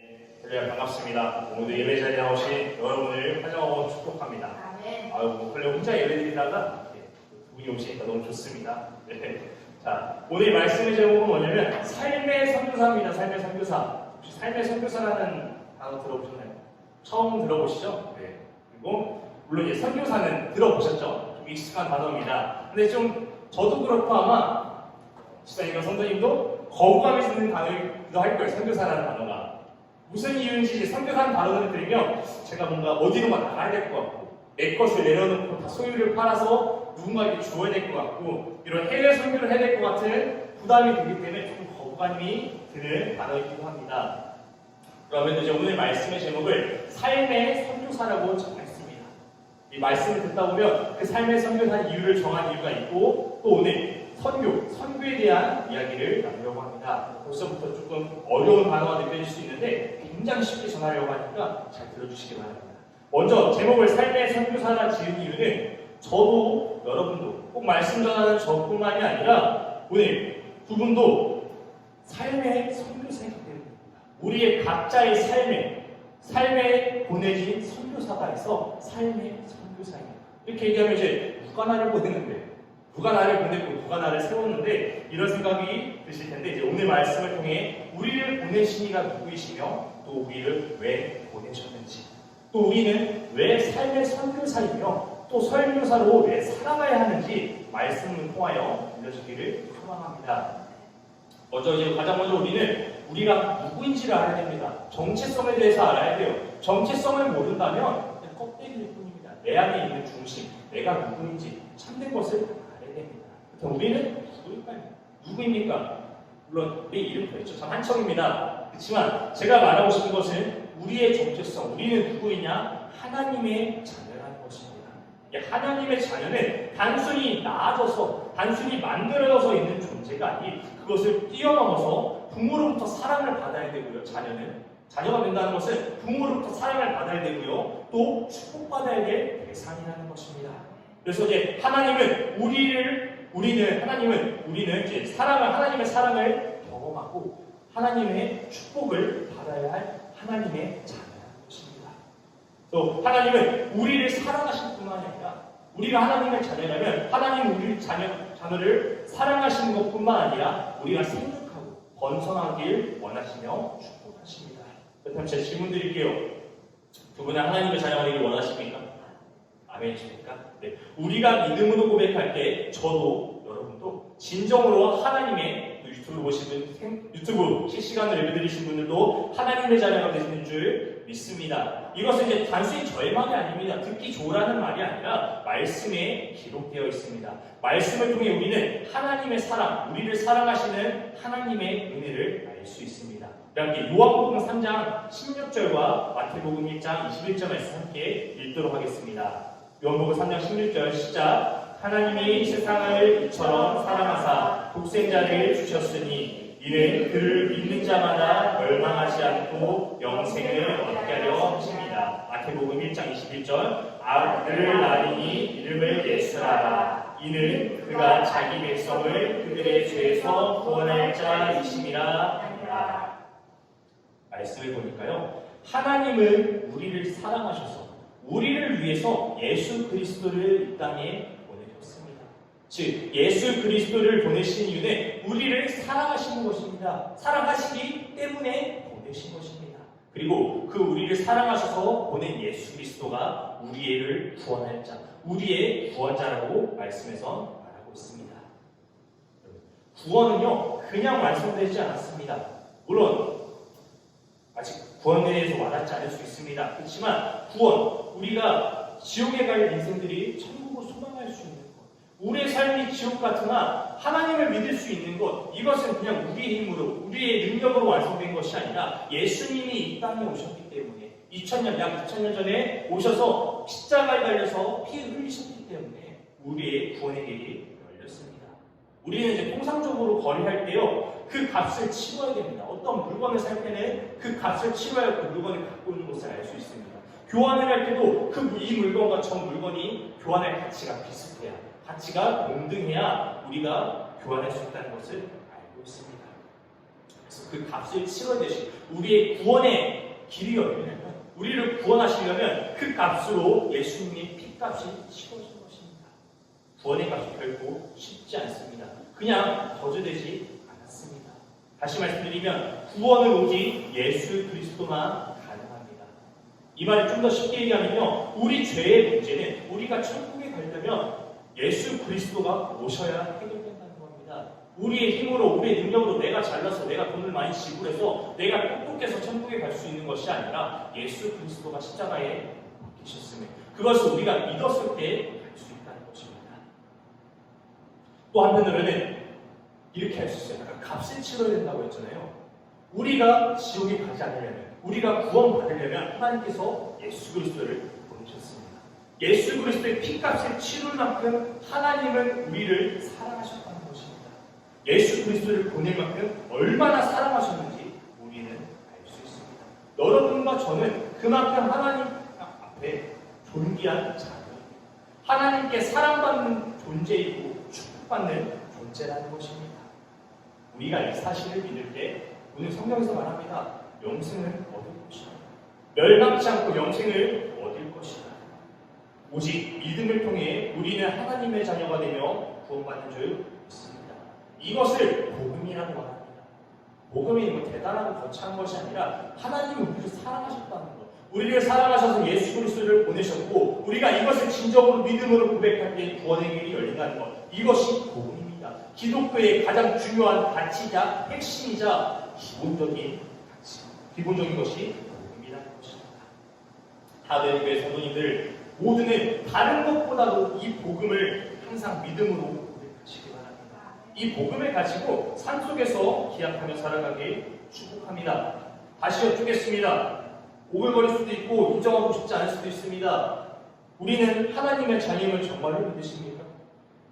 네, 반갑습니다. 오늘 예배 자리에 나오신 여러분을 환영하고 축복합니다. 아유, 원래 혼자 예배 드리다가 두 분이 오시니까 너무 좋습니다. 네. 자, 오늘 말씀의 제목은 뭐냐면 삶의 선교사입니다. 삶의 선교사. 혹시 삶의 선교사라는 단어 들어보셨나요? 처음 들어보시죠? 네. 그리고 물론 이제 선교사는 들어보셨죠? 좀 익숙한 단어입니다. 근데 좀 저도 그렇고 아마 지사님과 선생님도 거부감이 드는 단어이기도 할 거예요. 선교사라는 단어가. 무슨 이유인지 선교사라는 단어를 들으면 제가 뭔가 어디론가 나가야 될 것 같고 내 것을 내려놓고 다 소유를 팔아서 누군가에게 주어야 될 것 같고 이런 해외 선교를 해야 될 것 같은 부담이 되기 때문에 조금 거부감이 드는 단어이기도 합니다. 그러면 이제 오늘 말씀의 제목을 삶의 선교사라고 정했습니다. 이 말씀을 듣다 보면 그 삶의 선교사 이유를 정한 이유가 있고 또 오늘 선교에 대한 이야기를 나누려고 합니다. 벌써부터 조금 어려운 단어가 느껴질 수 있는데 굉장히 쉽게 전하려고 하니까 잘 들어주시기 바랍니다. 먼저 제목을 삶의 선교사라 지은 이유는 저도 여러분도 꼭 말씀 전하는 저뿐만이 아니라 오늘 두 분도 삶의 선교사이기 때문입니다. 우리의 각자의 삶에 보내진 선교사가 있어 삶의 선교사입니다. 이렇게 얘기하면 이제 누가 나를 보내는데 누가 나를 보냈고 누가 나를 세웠는데 이런 생각이 드실 텐데 이제 오늘 말씀을 통해 우리를 보내신 이가 누구이시며 또 우리를 왜 보내셨는지 또 우리는 왜 삶의 선교사이며 또 선교사로 왜 살아가야 하는지 말씀을 통하여 들려주기를 소망합니다. 가장 먼저 우리는 우리가 누구인지를 알아야 됩니다. 정체성에 대해서 알아야 돼요. 정체성을 모른다면 그냥 껍데기일 뿐입니다. 내 안에 있는 중심, 내가 누구인지 참된 것을 알아야 됩니다. 그럼 우리는 누구입니까? 물론 내 이름도 있죠. 참 한청입니다. 그렇지만 제가 말하고 싶은 것은 우리의 정체성, 우리는 누구이냐? 하나님의 자녀라는 것입니다. 하나님의 자녀는 단순히 나아져서, 단순히 만들어져서 있는 존재가 아닌 그것을 뛰어넘어서 부모로부터 사랑을 받아야 되고요. 자녀가 된다는 것은 부모로부터 사랑을 받아야 되고요. 또 축복받아야 될 대상이라는 것입니다. 그래서 이제 우리는 이제 하나님의 사랑을 경험하고 하나님의 축복을 받아야 할 하나님의 자녀라는 것입니다. 또 하나님은 우리를 사랑하실 뿐만이 아니라 우리가 하나님의 자녀라면 하나님은 우리 자녀를 사랑하시는 것뿐만 아니라 우리가 생육하고 번성하길 원하시며 축복하십니다. 그렇다면 제가 질문 드릴게요. 두 분은 하나님의 자녀가 되길 원하십니까? 아멘이십니까? 네. 우리가 믿음으로 고백할 때 저도 여러분도 진정으로 하나님의 유튜브 실시간으로 예배드리신 분들도 하나님의 자녀가 되시는 줄 믿습니다. 이것은 이제 단순히 저의 말이 아닙니다. 듣기 좋으라는 말이 아니라 말씀에 기록되어 있습니다. 말씀을 통해 우리는 하나님의 사랑, 우리를 사랑하시는 하나님의 은혜를 알 수 있습니다. 그러니까 요한복음 3장 16절과 마태복음 1장 21절 말씀 함께 읽도록 하겠습니다. 요한복음 3장 16절 시작. 하나님이 세상을 이처럼 사랑하사 독생자를 주셨으니 이는 그를 믿는 자마다 멸망하지 않고 영생을 얻게 하려 하십니다. 마태복음 1장 21절 아들을 낳으니 이름을 예수라. 이는 그가 자기 백성을 그들의 죄에서 구원할 자이심이라. 말씀을 보니까요. 하나님은 우리를 사랑하셔서 우리를 위해서 예수 그리스도를 이 땅에 보내셨습니다. 즉 예수 그리스도를 보내신 이유는 우리를 사랑하시는 것입니다. 사랑하시기 때문에 보내신 것입니다. 그리고 그 우리를 사랑하셔서 보낸 예수 그리스도가 우리를 구원할 자, 우리의 구원자라고 말씀에서 말하고 있습니다. 구원은요 그냥 완성되지 않았습니다. 물론 아직 구원에 대해서 와닿지 않을 수 있습니다. 그렇지만 구원, 우리가 지옥에 갈 인생들이 천국을 소망할 수 있는 것, 우리의 삶이 지옥 같으나 하나님을 믿을 수 있는 것, 이것은 그냥 우리의 힘으로, 우리의 능력으로 완성된 것이 아니라 예수님이 이 땅에 오셨기 때문에 약 2000년 전에 오셔서 십자가에 달려서 피 흘리셨기 때문에 우리의 구원의 길이 열렸습니다. 우리는 이제 통상적으로 거래할 때요 그 값을 치러야 됩니다. 어떤 물건을 살 때는 그 값을 치러야 그 물건을 갖고 있는 것을 알 수 있습니다. 교환을 할 때도 이 물건과 저 물건이 교환할 가치가 비슷해야, 가치가 동등해야 우리가 교환할 수 있다는 것을 알고 있습니다. 그래서 그 값을 치러야되시 우리의 구원의 길이 열리면 우리를 구원하시려면 그 값으로 예수님의 피값이 치러진 것입니다. 구원의 값이 결코 쉽지 않습니다. 그냥 거저되지 않았습니다. 다시 말씀드리면 구원은 오직 예수 그리스도만 가능합니다. 이 말을 좀 더 쉽게 얘기하면요, 우리 죄의 문제는 우리가 천국에 가려면 예수 그리스도가 오셔야 해결된다는 겁니다. 우리의 힘으로, 우리의 능력으로 내가 잘나서 내가 돈을 많이 지불해서 내가 똑똑해서 천국에 갈 수 있는 것이 아니라 예수 그리스도가 십자가에 박히셨으며 그것을 우리가 믿었을 때 갈 수 있다는 것입니다. 또 한편으로는 이렇게 할 수 있어요. 값을 치러야 된다고 했잖아요. 우리가 지옥에 가지 않으려면, 우리가 구원받으려면 하나님께서 예수 그리스도를 보내셨습니다. 예수 그리스도의 피값을 치를 만큼 하나님은 우리를 사랑하셨다는 것입니다. 예수 그리스도를 보낼 만큼 얼마나 사랑하셨는지 우리는 알 수 있습니다. 여러분과 저는 그만큼 하나님 앞에 존귀한 자녀입니다. 하나님께 사랑받는 존재이고 축복받는 존재라는 것입니다. 우리가 이 사실을 믿을 때 오늘 성경에서 말합니다. 영생을 얻을 것이다. 멸망치 않고 영생을 얻을 것이다. 오직 믿음을 통해 우리는 하나님의 자녀가 되며 구원받는 줄 믿습니다. 이것을 복음이라고 말합니다. 복음이 뭐 대단하고 거창한 것이 아니라 하나님이 우리를 사랑하셨다는 것. 우리를 사랑하셔서 예수 그리스도를 보내셨고 우리가 이것을 진정으로 믿음으로 고백할 때 구원의 길이 열린다는 것. 이것이 복음입니다. 기독교의 가장 중요한 가치이자 핵심이자 기본적인 것이 복음이라는 것입니다. 하늘교회 성도님들 모두는 다른 것보다도 이 복음을 항상 믿음으로 고백하시기 바랍니다. 이 복음을 가지고 산속에서 기약하며 살아가길 축복합니다. 다시 여쭙겠습니다. 오글거릴 수도 있고 인정하고 싶지 않을 수도 있습니다. 우리는 하나님의 자녀임을 정말로 믿으십니까?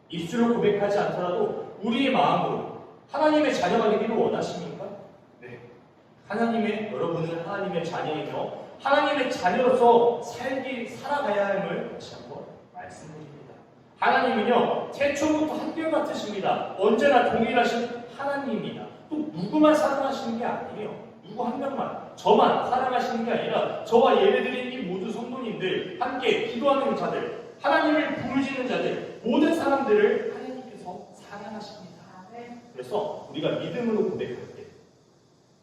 입술로 고백하지 않더라도 우리의 마음으로 하나님의 자녀가 되기를 원하십니까? 네. 여러분은 하나님의 자녀이며 하나님의 자녀로서 살아가야 함을 다시 한번 말씀드립니다. 하나님은요, 태초부터 한결같으십니다. 언제나 동일하신 하나님입니다. 또 누구만 사랑하시는 게 아니에요. 누구 한 명만, 저만 사랑하시는 게 아니라 저와 예배드린 이 모두 성도님들, 함께 기도하는 자들, 하나님을 부르짖는 자들, 모든 사람들을 하나님께서 사랑하십니다. 그래서 우리가 믿음으로 고백할 때,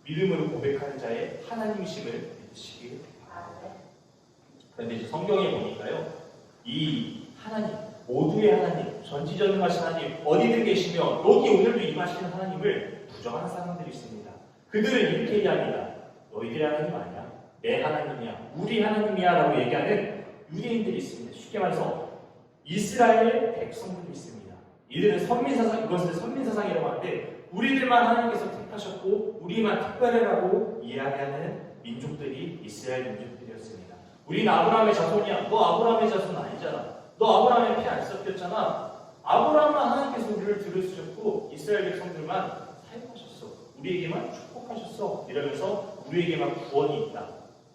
믿음으로 고백하는 자의 하나님이심을 믿으시기 바랍니다. 그런데 이제 성경에 보니까요, 이 하나님, 모두의 하나님, 전지전능하신 하나님, 어디든 계시며 여기 오늘도 임하시는 하나님을 부정하는 사람들이 있습니다. 그들은 이렇게 얘기합니다. 너희들의 하나님 아니야? 내 하나님이야. 우리 하나님이야. 라고 얘기하는 유대인들이 있습니다. 쉽게 말해서 이스라엘 백성들이 있습니다. 이들은 선민사상, 이것을 선민사상이라고 하는데 우리들만 하나님께서 택하셨고 우리만 특별하라고 이야기하는 민족들이 이스라엘 민족들이었습니다. 우리는 아브라함의 자손이야. 너 아브라함의 자손 아니잖아. 너 아브라함의 피 안 섞였잖아. 아브라함만 하나님께서 우리를 들으셨고 이스라엘 백성들만 사용하셨어. 우리에게만 축복하셨어. 이러면서 우리에게만 구원이 있다.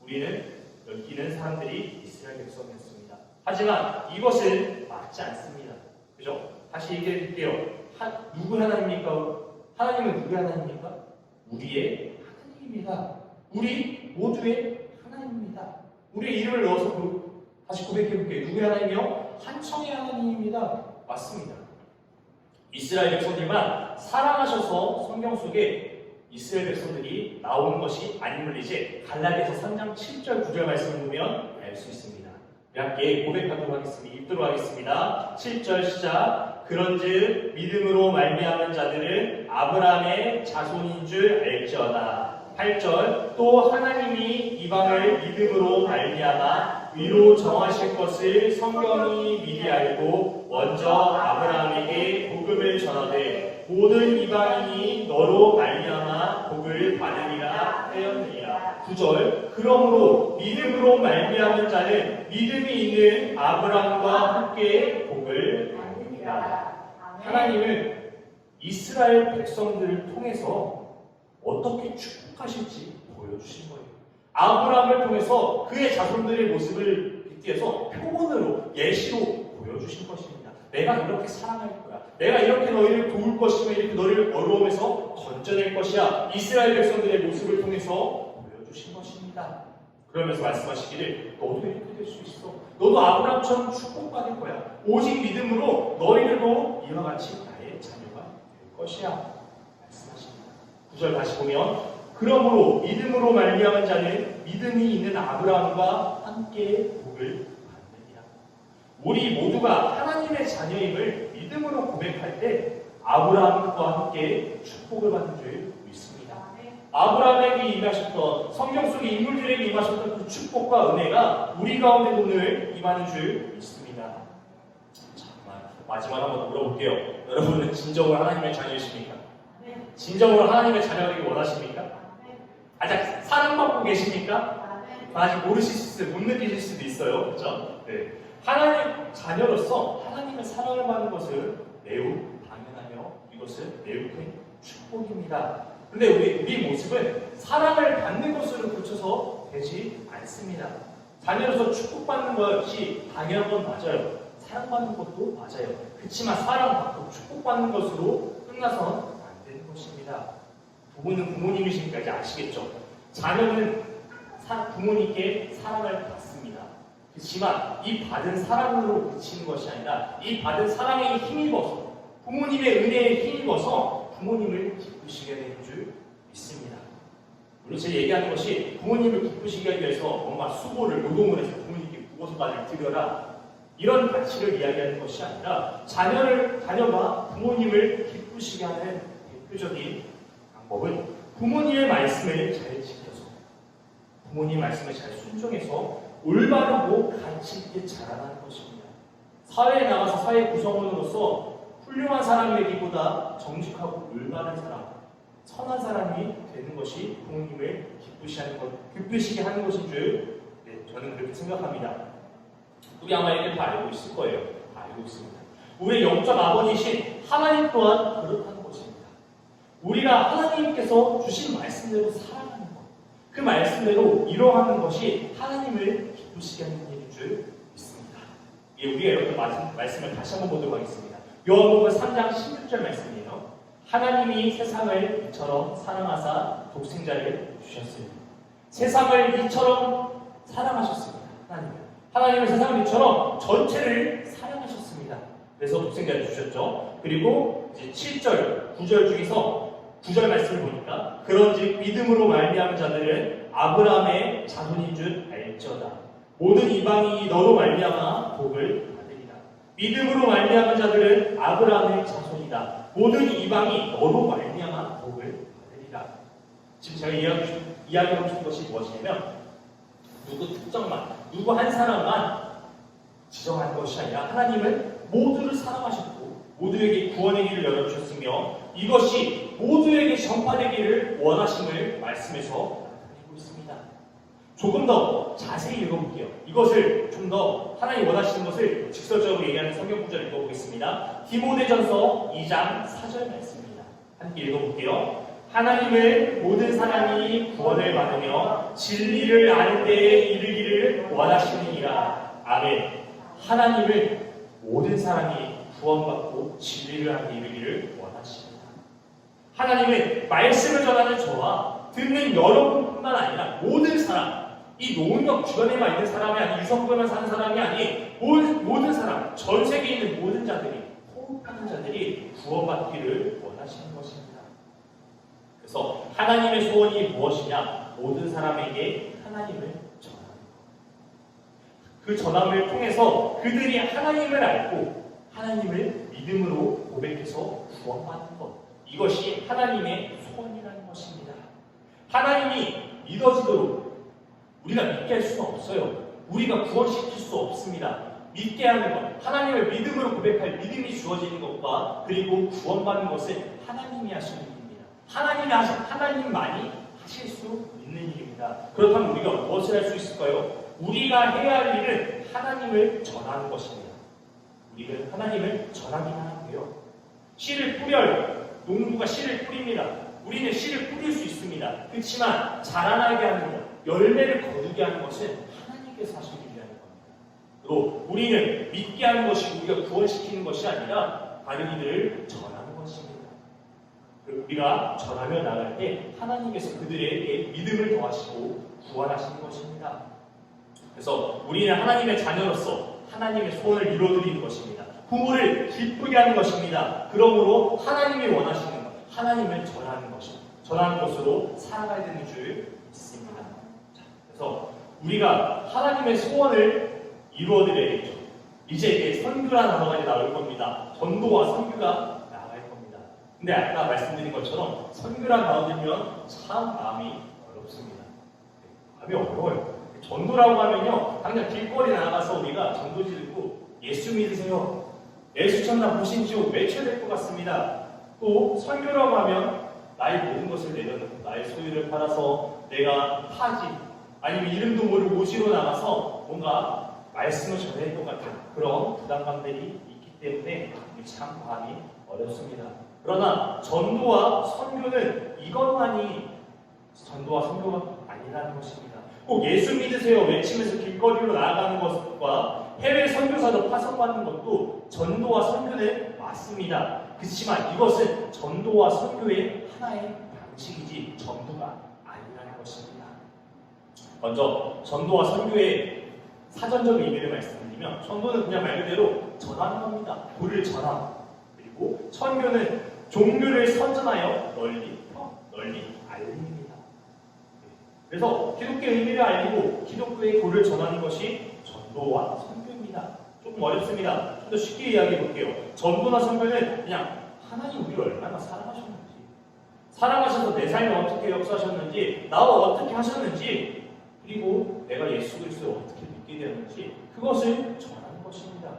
우리는 여기는 사람들이 이스라엘 백성이었습니다. 하지만 이것은 맞지 않습니다. 그죠? 다시 얘기해 드릴게요. 누구 하나님입니까? 하나님은 누구의 하나님입니까? 우리의 하나님입니다. 우리 모두의 하나님입니다. 우리의 이름을 넣어서 다시 고백해 볼게요. 누구의 하나님이요? 한청의 하나님입니다. 맞습니다. 이스라엘 백성들만 사랑하셔서 성경 속에 이스라엘 백성들이 나오는 것이 아님을 이제 갈라디아서 3장 7절 9절 말씀을 보면 알 수 있습니다. 함께 고백하도록 하겠습니다. 읽도록 하겠습니다. 7절 시작. 그런즉 믿음으로 말미암은 자들은 아브라함의 자손인 줄 알지어다. 8절 또 하나님이 이방을 믿음으로 말미암아 위로 정하실 것을 성경이 미리 알고 먼저 아브라함에게 복음을 전하되 모든 이방인이 너로 말미암아 복을 받으리라 하였느니라. 9절 그러므로 믿음으로 말미암은 자는 믿음이 있는 아브라함과 함께 복을 받으리라. 하나님은 이스라엘 백성들을 통해서 어떻게 축복하실지 보여주신 거예요. 아브라함을 통해서 그의 자손들의 모습을 빗대서 표본으로 예시로 보여주신 것입니다. 내가 이렇게 사랑할 거야. 내가 이렇게 너희를 도울 것이며 이렇게 너희를 어려움에서 손에서 건져낼 것이야. 이스라엘 백성들의 모습을 통해서 보여주신 것입니다. 그러면서 말씀하시기를 너도 이렇게 될 수 있어. 너도 아브라함처럼 축복받을 거야. 오직 믿음으로 너희들도 이와 같이 나의 자녀가 될 것이야. 말씀하십니다. 9절 다시 보면 그러므로 믿음으로 말미암은 자는 믿음이 있는 아브라함과 함께 복을 받느니라. 우리 모두가 하나님의 자녀임을 믿음으로 고백할 때 아브라함과 함께 축복을 받는 줄 믿습니다. 아브라함에게 임하셨던 성경 속의 인물들에게 임하셨던 그 축복과 은혜가 우리 가운데도 늘 임하는 줄 믿습니다. 정말 마지막 한번 물어볼게요. 여러분은 진정으로 하나님의 자녀이십니까? 진정으로 하나님의 자녀가 되기 원하십니까? 아직 사랑받고 계십니까? 아직 모르실 못 느끼실 수도 있어요. 그렇죠? 네. 하나님 자녀로서 하나님의 사랑을 받는 것은 매우 당연하며 이것은 매우 큰 축복입니다. 그런데 우리 모습은 사랑을 받는 것으로 그쳐서 되지 않습니다. 자녀로서 축복받는 것이 당연한 건 맞아요. 사랑받는 것도 맞아요. 그렇지만 사랑받고 축복받는 것으로 끝나선 안 되는 것입니다. 부모는 부모님이시니까 이제 아시겠죠? 자녀는 부모님께 사랑을 받습니다. 그렇지만 이 받은 사랑으로 그치는 것이 아니라 이 받은 사랑에 힘입어서 부모님의 은혜에 힘입어서 부모님을 기쁘시게 되는 줄 믿습니다. 물론 제가 얘기하는 것이 부모님을 기쁘시게 하기 위해서 뭔가 수고를 노동을 해서 부모님께 무엇을 드려라 이런 가치를 이야기하는 것이 아니라 자녀가 부모님을 기쁘시게 하는 대표적인 방법은 부모님의 말씀을 잘 지켜서 부모님 말씀을 잘 순종해서 올바르고 가치 있게 자라나는 것입니다. 사회에 나가서 사회 구성원으로서 훌륭한 사람이 되기보다 정직하고 올바른 사람, 선한 사람이 되는 것이 부모님을 기쁘시게 하는 것인 줄 저는 그렇게 생각합니다. 우리 아마 이렇게 다 알고 있을 거예요. 다 알고 있습니다. 우리의 영적 아버지이신 하나님 또한 그렇다는 것입니다. 우리가 하나님께서 주신 말씀대로 살아가는 것, 그 말씀대로 이뤄가는 것이 하나님을 기쁘시게 하는 일인 줄 믿습니다. 우리가 이렇게 말씀을 다시 한번 보도록 하겠습니다. 요한복음 3장 16절 말씀이에요. 하나님이 세상을 이처럼 사랑하사 독생자를 주셨으니 세상을 이처럼 사랑하셨습니다. 하나님은 세상을 이처럼 전체를 사랑하셨습니다. 그래서 독생자를 주셨죠. 그리고 이제 7절, 9절 중에서 9절 말씀을 보니까 그런즉 믿음으로 말미암은 자들은 아브라함의 자손인 줄 알지어다. 모든 이방인이 너로 말미암아 복을 받으리라. 믿음으로 말미암은 자들은 아브라함의 자손이다. 모든 이방이 너로 말미암아 복을 받으리라. 지금 제가 이야기하고 싶은 것이 무엇이냐면 누구 특정만, 누구 한 사람만 지정한 것이 아니라 하나님은 모두를 사랑하셨고 모두에게 구원의 길을 열어주셨으며 이것이 모두에게 전파되기를 원하심을 말씀에서 나타내고 있습니다. 조금 더 자세히 읽어볼게요. 이것을 좀 더 하나님 원하시는 것을 직설적으로 얘기하는 성경 구절 읽어보겠습니다. 디모데전서 2장 4절 말씀입니다. 함께 읽어볼게요. 하나님을 모든 사람이 구원을 받으며 진리를 아는 데에 이르기를 원하시느니라. 아멘. 하나님을 모든 사람이 구원받고 진리를 아는 데 이르기를 원하십니다. 하나님은 말씀을 전하는 저와 듣는 여러분뿐만 아니라 모든 사람, 이 노은역 주변에만 있는 사람이 아닌 유성구에만 사는 사람이 아닌 모든 사람, 전 세계에 있는 모든 자들이, 호흡하는 자들이 구원받기를 원하시는 것입니다. 그래서 하나님의 소원이 무엇이냐? 모든 사람에게 하나님을 전하는 것. 그 전함을 통해서 그들이 하나님을 알고 하나님을 믿음으로 고백해서 구원받는 것. 이것이 하나님의 소원이라는 것입니다. 하나님이 믿어지도록 우리가 믿게 할 수는 없어요. 우리가 구원시킬 수 없습니다. 믿게 하는 것, 하나님을 믿음으로 고백할 믿음이 주어지는 것과 그리고 구원받는 것은 하나님이 하시는 일입니다. 하나님만이 하실 수 있는 일입니다. 그렇다면 우리가 무엇을 할 수 있을까요? 우리가 해야 할 일은 하나님을 전하는 것입니다. 우리는 하나님을 전하기만 하고요. 씨를 뿌려요. 농부가 씨를 뿌립니다. 우리는 씨를 뿌릴 수 있습니다. 그렇지만 자라나게 하는 것, 열매를 거두게 하는 것은 하나님께서 하시는 일이라는 겁니다. 또 우리는 믿게 하는 것이 우리가 구원시키는 것이 아니라 다른 이들을 전하는 것입니다. 우리가 전하며 나갈 때 하나님께서 그들에게 믿음을 더하시고 구원하시는 것입니다. 그래서 우리는 하나님의 자녀로서 하나님의 소원을 이루어드리는 것입니다. 부모를 기쁘게 하는 것입니다. 그러므로 하나님이 원하시는 것, 하나님을 전하는 것입니다. 전하는 것으로 살아가야 되는 줄 믿습니다. 그래서 우리가 하나님의 소원을 이루어드려야겠죠. 이제 선교라는 단어가 이제 나올 겁니다. 전도와 선교가 나갈 겁니다. 근데 아까 말씀드린 것처럼 선교라는 단어 들면 참 마음이 어렵습니다. 마음이 어려워요. 전도라고 하면요, 당장 길거리 나가서 우리가 전도지 듣고 예수 믿으세요, 예수 천나 보신지요 외쳐야 될 것 같습니다. 또 선교라고 하면 나의 모든 것을 내려놓고 나의 소유를 팔아서 내가 타지 아니면 이름도 모르고 오지로 나가서 뭔가 말씀을 전해야 할 것 같은 그런 부담감들이 있기 때문에 참 마음이 어렵습니다. 그러나 전도와 선교는 이것만이 전도와 선교가 아니라는 것입니다. 꼭 예수 믿으세요 외치면서 길거리로 나아가는 것과 해외 선교사도 파송받는 것도 전도와 선교는 맞습니다. 그렇지만 이것은 전도와 선교의 하나의 방식이지 전도가 아니라는 것입니다. 먼저 전도와 선교의 사전적 의미를 말씀드리면, 전도는 그냥 말 그대로 전하는 겁니다. 도를 전함. 그리고 선교는 종교를 선전하여 널리 알립니다. 그래서 기독교의 의미를 알리고 기독교의 도를 전하는 것이 전도와 선교입니다. 조금 어렵습니다. 좀 더 쉽게 이야기해 볼게요. 전도나 선교는 그냥 하나님 우리를 얼마나 사랑하셨는지, 사랑하셔서 내 삶에 어떻게 역사하셨는지, 나와 어떻게 하셨는지, 그리고 내가 예수 그리스도를 어떻게 믿게 되었는지 그것을 전하는 것입니다.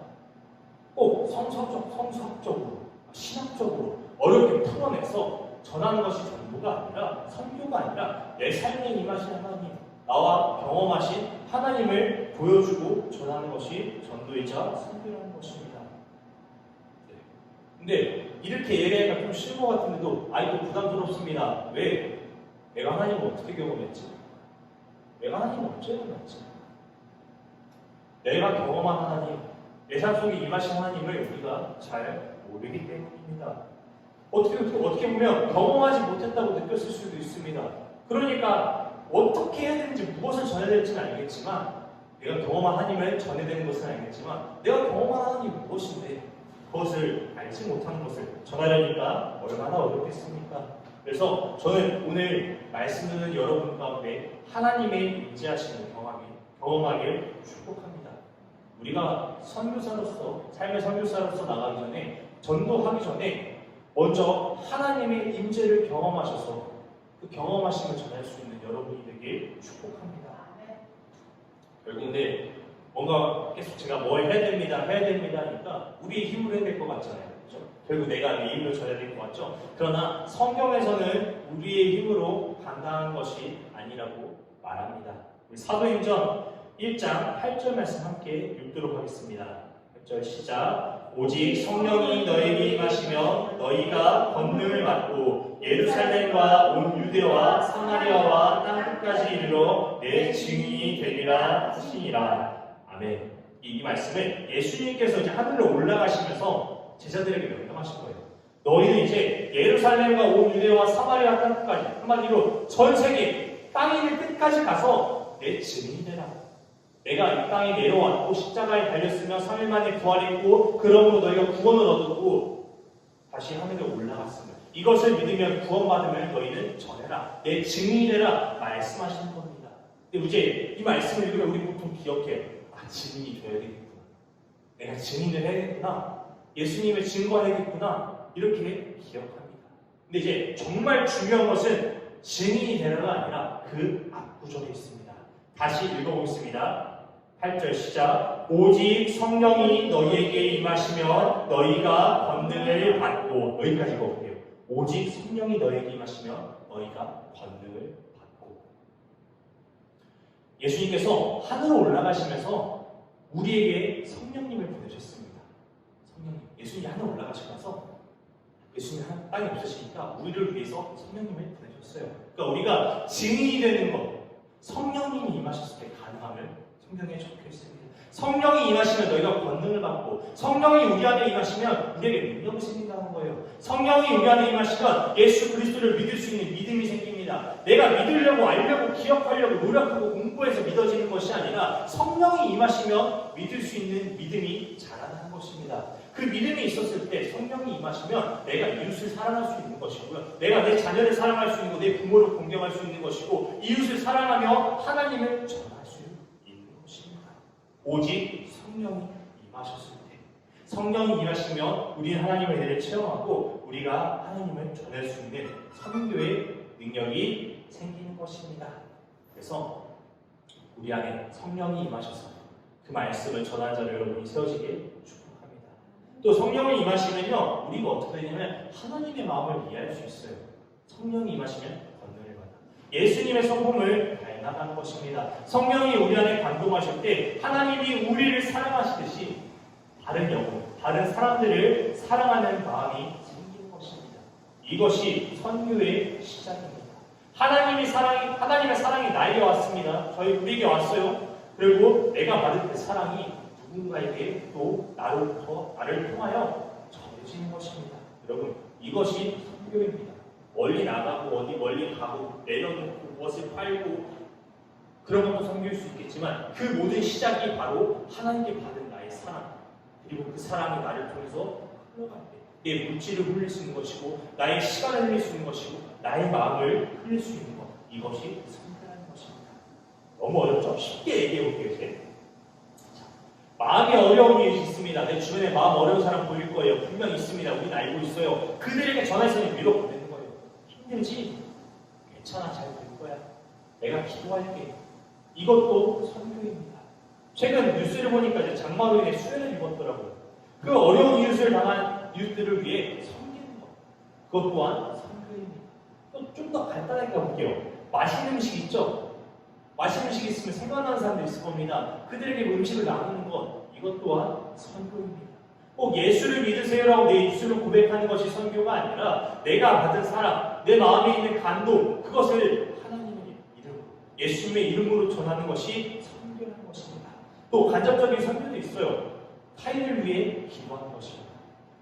꼭 성서학적으로, 신학적으로 어렵게 풀어내서 전하는 것이 전도가 아니라, 선교가 아니라 내 삶에 임하신 하나님, 나와 경험하신 하나님을 보여주고 전하는 것이 전도이자 선교라는 것입니다. 네. 근데 이렇게 얘기하기가 좀 쉬운 것 같은데도 아이고 부담스럽습니다. 왜? 내가 하나님을 어떻게 경험했지? 내가 하나님을 언제 만났지? 내가 경험한 하나님, 내 삶 속에 임하신 하나님을 우리가 잘 모르기 때문입니다. 어떻게 보면 경험하지 못했다고 느꼈을 수도 있습니다. 그러니까 어떻게 해야 되는지, 무엇을 전해야 될지는 알겠지만, 내가 경험한 하나님을 전해야 되는 것은 알겠지만, 내가 경험한 하나님이 무엇인데 그것을 알지 못하는 것을 전하려니까 얼마나 어렵겠습니까? 그래서 저는 오늘 말씀 듣는 여러분 가운데 하나님의 임재하심을 경험하길 축복합니다. 우리가 선교사로서, 삶의 선교사로서 나가기 전에, 전도하기 전에 먼저 하나님의 임재를 경험하셔서 그 경험하심을 전할 수 있는 여러분이 되길 축복합니다. 결국 근데 뭔가 계속 제가 뭘 해야 됩니다 하니까 우리의 힘으로 해야 될 것 같잖아요. 그렇죠? 결국 내가 내 힘으로 져야 될 것 같죠? 그러나 성경에서는 우리의 힘으로 감당한 것이 아니라고 말합니다. 우리 사도행전 1장 8절 말씀 함께 읽도록 하겠습니다. 8절 시작. 오직 성령이 너에게 임하시며 너희가 권능을 받고 예루살렘과 온 유대와 사마리아와 땅끝까지 이르러 내 증인이 되리라 하시니라. 아멘. 이 말씀을 예수님께서 이제 하늘로 올라가시면서 제자들에게 명령하신 거예요. 너희는 이제 예루살렘과 온 유대와 사마리아 땅끝까지, 한마디로 전 세계 땅 있는 끝까지 가서 내 증인이 되라. 내가 이 땅에 내려왔고 십자가에 달렸으며 3일 만에 부활했고 그러므로 너희가 구원을 얻었고 다시 하늘에 올라갔으며 이것을 믿으면 구원받으면 너희는 전해라. 내 증인이 되라 말씀하시는 겁니다. 근데 이제 이 말씀을 읽으면 우리 보통 기억해. 증인이 되어야 되겠구나. 내가 증인을 해야겠구나. 예수님을 증거해야겠구나. 이렇게 기억합니다. 근데 이제 정말 중요한 것은 증인이 되라가 아니라 그 앞구절에 있습니다. 다시 읽어보겠습니다. 8절 시작. 오직 성령이 너희에게 임하시면 너희가 권능을 받고, 여기까지 읽어볼게요. 오직 성령이 너희에게 임하시면 너희가 권능을 받고. 예수님께서 하늘로 올라가시면서 우리에게 성령님을 보내셨습니다. 성령님. 예수님이 하늘 올라가시면서 예수님이 땅에 없으시니까 우리를 위해서 성령님을 보내셨어요. 그러니까 우리가 증인이 되는 것, 성령님이 임하셨을 때 가능함을 성경에 적혀 있습니다. 성령이 임하시면 너희가 권능을 받고, 성령이 우리 안에 임하시면 우리에게 능력이 생긴다는 거예요. 성령이 우리 안에 임하시면 예수 그리스도를 믿을 수 있는 믿음이 생깁니다. 내가 믿으려고, 알려고, 기억하려고 노력하고 공부해서 믿어지는 것이 아니라 성령이 임하시면 믿을 수 있는 믿음이 자라나는 것입니다. 그 믿음이 있었을 때 성령이 임하시면 내가 이웃을 사랑할 수 있는 것이고요. 내가 내 자녀를 사랑할 수 있는 것, 내 부모를 공경할 수 있는 것이고, 이웃을 사랑하며 하나님을 전할 수 있는 것입니다. 오직 성령이 임하셨을 때, 성령이 임하시면 우리는 하나님의 은혜를 체험하고 우리가 하나님을 전할 수 있는 선교의 능력이 생기는 것입니다. 그래서 우리 안에 성령이 임하셔서 그 말씀을 전한 자로 여러분이 세워지길 축복합니다. 또 성령이 임하시면요, 우리가 어떻게 되냐면 하나님의 마음을 이해할 수 있어요. 성령이 임하시면 권능을 받아 예수님의 성품을 닮아가는 것입니다. 성령이 우리 안에 감동하실 때 하나님이 우리를 사랑하시듯이 다른 영혼, 다른 사람들을 사랑하는 마음이 생기는 것입니다. 이것이 선교의 시작입니다. 하나님의 사랑이 나에게 왔습니다. 우리에게 왔어요. 그리고 내가 받은 그 사랑이 누군가에게 또 나를 통하여 전해지는 것입니다. 여러분, 이것이 선교입니다. 멀리 나가고 어디 멀리 가고 내려놓고 무엇을 팔고 그런 것도 선교일 수 있겠지만 그 모든 시작이 바로 하나님께 받은 나의 사랑, 그리고 그 사랑이 나를 통해서 흘러갈 때 내 물질을 흘릴 수 있는 것이고 나의 시간을 흘릴 수 있는 것이고 나의 마음을 흘릴 수 있는 것, 이것이 선교라는 것입니다. 너무 어렵죠? 쉽게 얘기해 볼게요. 이제 마음이 어려운 일이 있습니다. 내 주변에 마음 어려운 사람 보일 거예요. 분명 있습니다. 우리는 알고 있어요. 그들에게 전해서 위로 보내는 거예요. 힘들지? 괜찮아, 잘 될 거야. 내가 기도할게. 이것도 선교입니다. 최근 뉴스를 보니까 이제 장마로 인해 수해를 입었더라고요. 그 어려운 이웃을 당한 이웃들을 위해 섬기는 것, 그것 또한 선교입니다. 또 좀 더 간단하게 가볼게요. 맛있는 음식 있죠? 맛있는 음식 있으면 생각나는 사람도 있을 겁니다. 그들에게 음식을 나누는 것, 이것 또한 선교입니다. 꼭 예수를 믿으세요라고 내 입술로 고백하는 것이 선교가 아니라 내가 받은 사랑, 내 마음에 있는 감동, 그것을 하나님의 이름으로, 예수님의 이름으로 전하는 것이 선교라는 것입니다. 또 간접적인 선교도 있어요. 타인을 위해 기도하는 것입니다.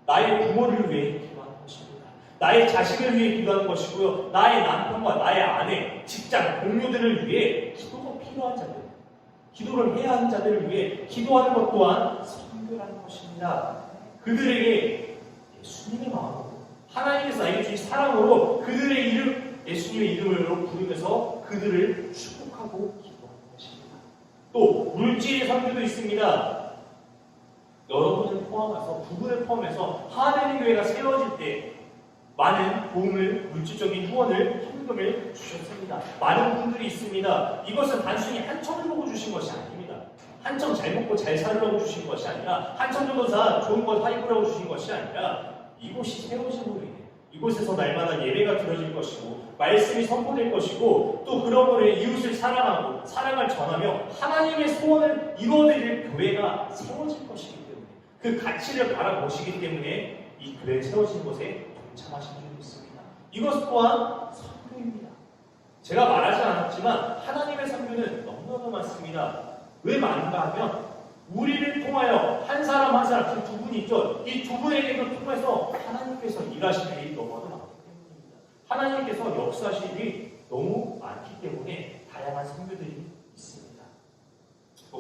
나의 부모를 위해 기도하는 것입니다. 나의 자식을 위해 기도하는 것이고요. 나의 남편과 나의 아내, 직장, 동료들을 위해 기도가 필요한 자들, 기도를 해야 하는 자들을 위해 기도하는 것 또한 선교라는 것입니다. 그들에게 예수님의 마음으로, 하나님께서 나에게 주신 사랑으로 그들의 이름, 예수님의 이름으로 부르면서 그들을 축복하고 기도하는 것입니다. 또 물질의 선교도 있습니다. 여러분을 포함해서, 부부를 포함해서 하나님 교회가 세워질 때 많은 도움을, 물질적인 후원을, 헌금을 주셨습니다. 많은 분들이 있습니다. 이것은 단순히 한 천 보고 주신 것이 아닙니다. 한 천 잘 먹고 잘 살으라고 주신 것이 아니라 한 천 정도 좋은 거 사입으라고 주신 것이 아니라 이곳이 세워짐으로 인해 이곳에서 날마다 예배가 드려질 것이고 말씀이 선포될 것이고 또 그러므로 이웃을 사랑하고 사랑을 전하며 하나님의 소원을 이루어드릴 교회가 세워질 것이기 때문에 그 가치를 바라보시기 때문에 이 교회에 세워진 것에 동참하신 줄 믿습니다. 이것 또한 선교입니다. 제가 말하지 않았지만 하나님의 선교는 너무나도 많습니다. 왜 많은가 하면 우리를 통하여 한 사람 한 사람, 그 두 분이 있죠. 이 두 분에게도 통해서 하나님께서 일하실 일이 너무나도 많기 때문입니다. 하나님께서 역사하실 일이 너무 많기 때문에 다양한 선교들이 있습니다.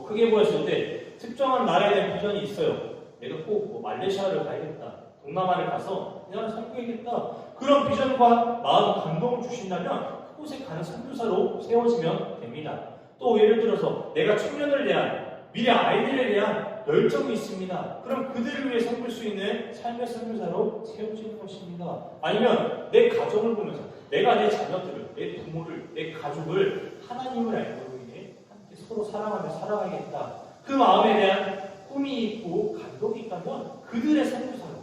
크게 보였을 때 특정한 나라에 대한 비전이 있어요. 내가 꼭 말레이시아를 가야겠다. 동남아를 가서 그냥 선교해야겠다. 그런 비전과 마음 감동을 주신다면 그곳에 가는 선교사로 세워지면 됩니다. 또 예를 들어서 내가 청년을 대한 미래 아이들에 대한 열정이 있습니다. 그럼 그들을 위해 섬길 수 있는 삶의 선교사로 세워지는 것입니다. 아니면 내 가정을 보면서 내가 내 자녀들을, 내 부모를, 내 가족을 하나님을 알고 인해 함께 서로 사랑하며 살아가겠다. 그 마음에 대한 꿈이 있고 감동이 있다면 그들의 선교사로,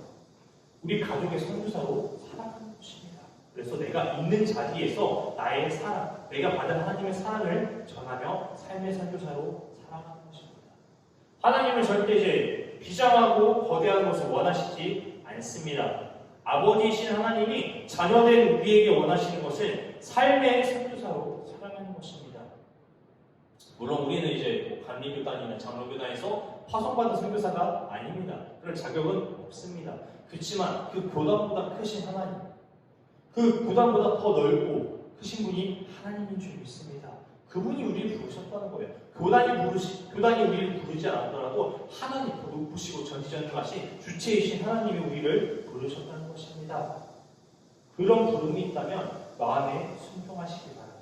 우리 가족의 선교사로 살아가는 것입니다. 그래서 내가 있는 자리에서 나의 사랑, 내가 받은 하나님의 사랑을 전하며 삶의 선교사로 살아가는 것입니다. 하나님은 절대 이제 비장하고 거대한 것을 원하시지 않습니다. 아버지이신 하나님이 자녀된 우리에게 원하시는 것은 삶의 선교사로 살아가는 것입니다. 물론 우리는 이제 뭐 감리교단이나 장로교단에서 파송받은 선교사가 아닙니다. 그럴 자격은 없습니다. 그렇지만 그 교단보다 크신 하나님, 그 교단보다 더 넓고 크신 분이 하나님인 줄 믿습니다. 그분이 우리를 부르셨다는 거예요. 교단이 우리를 부르지 않았더라도 하나님, 더 높으시고 전지전능하신 주체이신 하나님이 우리를 부르셨다는 것입니다. 그런 부름이 있다면 마음에 순종하시기 바랍니다.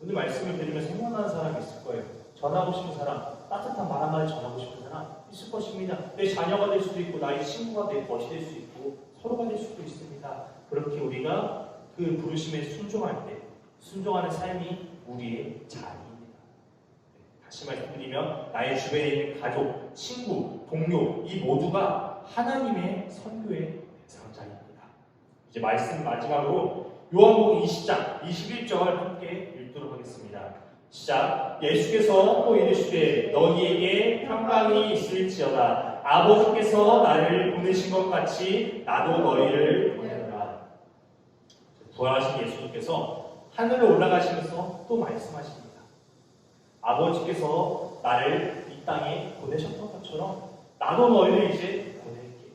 오늘 말씀을 들으면서 행복한 사람이 있을 거예요. 전하고 싶은 사람, 따뜻한 말 한마디 전하고 싶은 사람 있을 것입니다. 내 자녀가 될 수도 있고 나의 친구가 내 것이 될 수 있고 서로가 될 수도 있습니다. 그렇게 우리가 그 부르심에 순종할 때 순종하는 삶이 우리의 자리입니다. 다시 말씀드리면 나의 주변에 있는 가족, 친구, 동료 이 모두가 하나님의 선교의 대상자입니다. 이제 말씀 마지막으로 요한복음 20장 21절 함께 읽도록 하겠습니다. 시작. 예수께서 또 이르시되 너희에게 평강이 있을지어다. 아버지께서 나를 보내신 것 같이 나도 너희를 보내노라. 부활하신 예수님께서 하늘로 올라가시면서 또 말씀하십니다. 아버지께서 나를 이 땅에 보내셨던 것처럼 나도 너희를 이제 보낼게.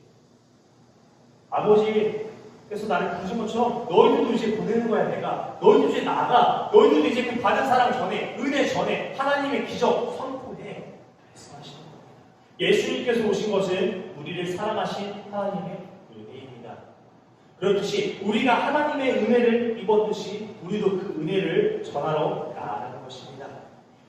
아버지께서 나를 부르신 것처럼 너희들도 이제 보내는 거야. 내가 너희도 이제 나가. 너희들도 이제 그 받은 사랑 전에, 은혜 전에 하나님의 기적 선포해. 말씀하시는 겁니다. 예수님께서 오신 것은 우리를 사랑하신 하나님의 은혜입니다. 그렇듯이 우리가 하나님의 은혜를 입었듯이 우리도 그 은혜를 전하러 나아가는 것입니다.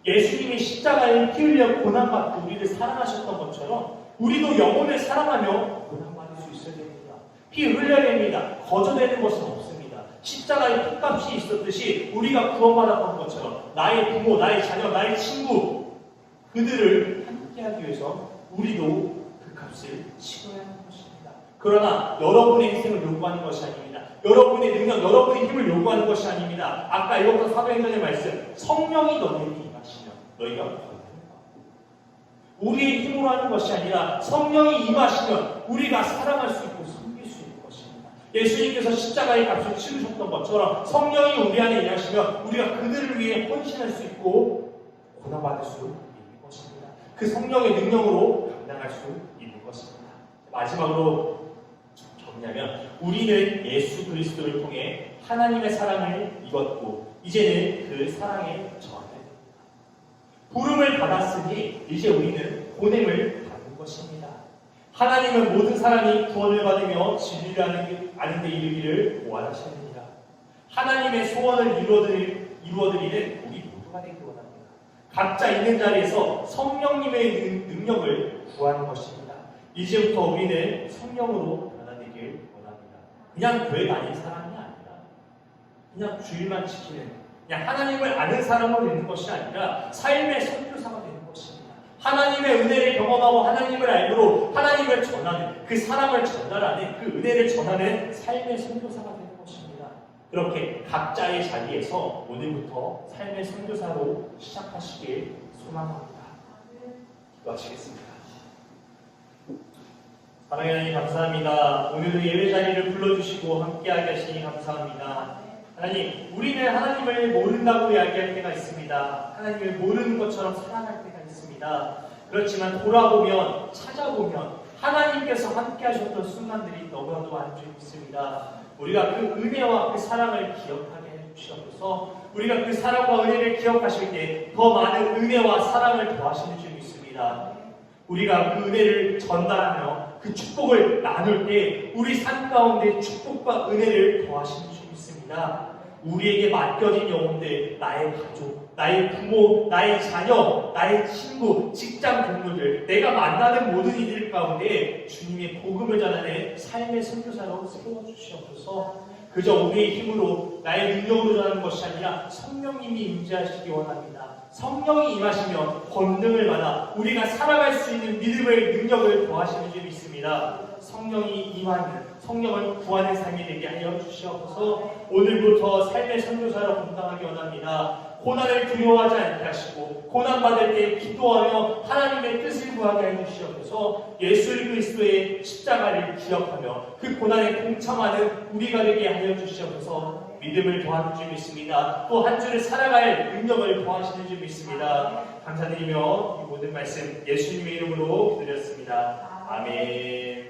예수님이 십자가에 피 흘려 고난받고 우리를 사랑하셨던 것처럼 우리도 영혼을 사랑하며 고난받을 수 있어야 됩니다. 피 흘려야 됩니다. 거저되는 것은 없습니다. 십자가에 피값이 있었듯이 우리가 구원받았던 것처럼 나의 부모, 나의 자녀, 나의 친구 그들을 함께하기 위해서 우리도 그 값을 치러야 하는 것입니다. 그러나 여러분의 인생을 요구하는 것이 아닙니다. 여러분의 능력, 여러분의 힘을 요구하는 것이 아닙니다. 아까 읽었던 사도행전의 말씀, 성령이 너희에게 임하시면 너희가 권능을 받고 우리의 힘으로 하는 것이 아니라 성령이 임하시면 우리가 사랑할 수 있고 섬길 수 있는 것입니다. 예수님께서 십자가의 값을 치르셨던 것처럼 성령이 우리 안에 임하시면 우리가 그들을 위해 헌신할 수 있고 고난받을 수 있는 것입니다. 그 성령의 능력으로 감당할 수 있는 것입니다. 마지막으로 뭐냐면 우리는 예수 그리스도를 통해 하나님의 사랑을 입었고 이제는 그 사랑에 전해야 됩니다. 부름을 받았으니 이제 우리는 보냄을 받는 것입니다. 하나님은 모든 사람이 구원을 받으며 진리를 아는 데 이르기를 원하십니다. 하나님의 소원을 이루어드리는 우리 모두가 되기 원합니다. 각자 있는 자리에서 성령님의 능력을 구하는 것입니다. 이제부터 우리는 성령으로 그냥 교회 다니는 사람이 아니라 그냥 주일만 지키는 그냥 하나님을 아는 사람으로 되는 것이 아니라 삶의 선교사가 되는 것입니다. 하나님의 은혜를 경험하고 하나님을 알므로 하나님을 전하는 그 사랑을 전달하는 그 은혜를 전하는 삶의 선교사가 되는 것입니다. 그렇게 각자의 자리에서 오늘부터 삶의 선교사로 시작하시길 소망합니다. 기도하시겠습니다. 사랑의 하나님 감사합니다. 오늘도 예배 자리를 불러주시고 함께하게 하시니 감사합니다. 하나님, 우리는 하나님을 모른다고 이야기할 때가 있습니다. 하나님을 모르는 것처럼 살아갈 때가 있습니다. 그렇지만 돌아보면, 찾아보면 하나님께서 함께하셨던 순간들이 너무나도 많은 줄 믿습니다. 우리가 그 은혜와 그 사랑을 기억하게 해주시옵소서. 우리가 그 사랑과 은혜를 기억하실 때 더 많은 은혜와 사랑을 더하시는 줄 믿습니다. 우리가 그 은혜를 전달하며 그 축복을 나눌 때 우리 삶 가운데 축복과 은혜를 더하시는 줄 믿습니다. 우리에게 맡겨진 영혼들, 나의 가족, 나의 부모, 나의 자녀, 나의 친구, 직장 동료들, 내가 만나는 모든 이들 가운데 주님의 복음을 전하는 삶의 선교사로 세워주시옵소서. 그저 우리의 힘으로 나의 능력으로 전하는 것이 아니라 성령님이 임재하시기 원합니다. 성령이 임하시면 권능을 받아 우리가 살아갈 수 있는 믿음의 능력을 더하시는 줄 믿습니다. 성령이 임하는, 성령을 구하는 삶이 되게 하여 주시옵소서. 오늘부터 삶의 선교사로 감당하기 원합니다. 고난을 두려워하지 않게 하시고 고난받을 때 기도하며 하나님의 뜻을 구하게 해주시옵소서. 예수 그리스도의 십자가를 기억하며 그 고난에 동참하는 우리가 되게 하여 주시옵소서. 믿음을 더하는 줄 믿습니다. 또 한 주를 살아갈 능력을 더하시는 줄 믿습니다. 감사드리며 이 모든 말씀 예수님의 이름으로 드렸습니다. 아멘.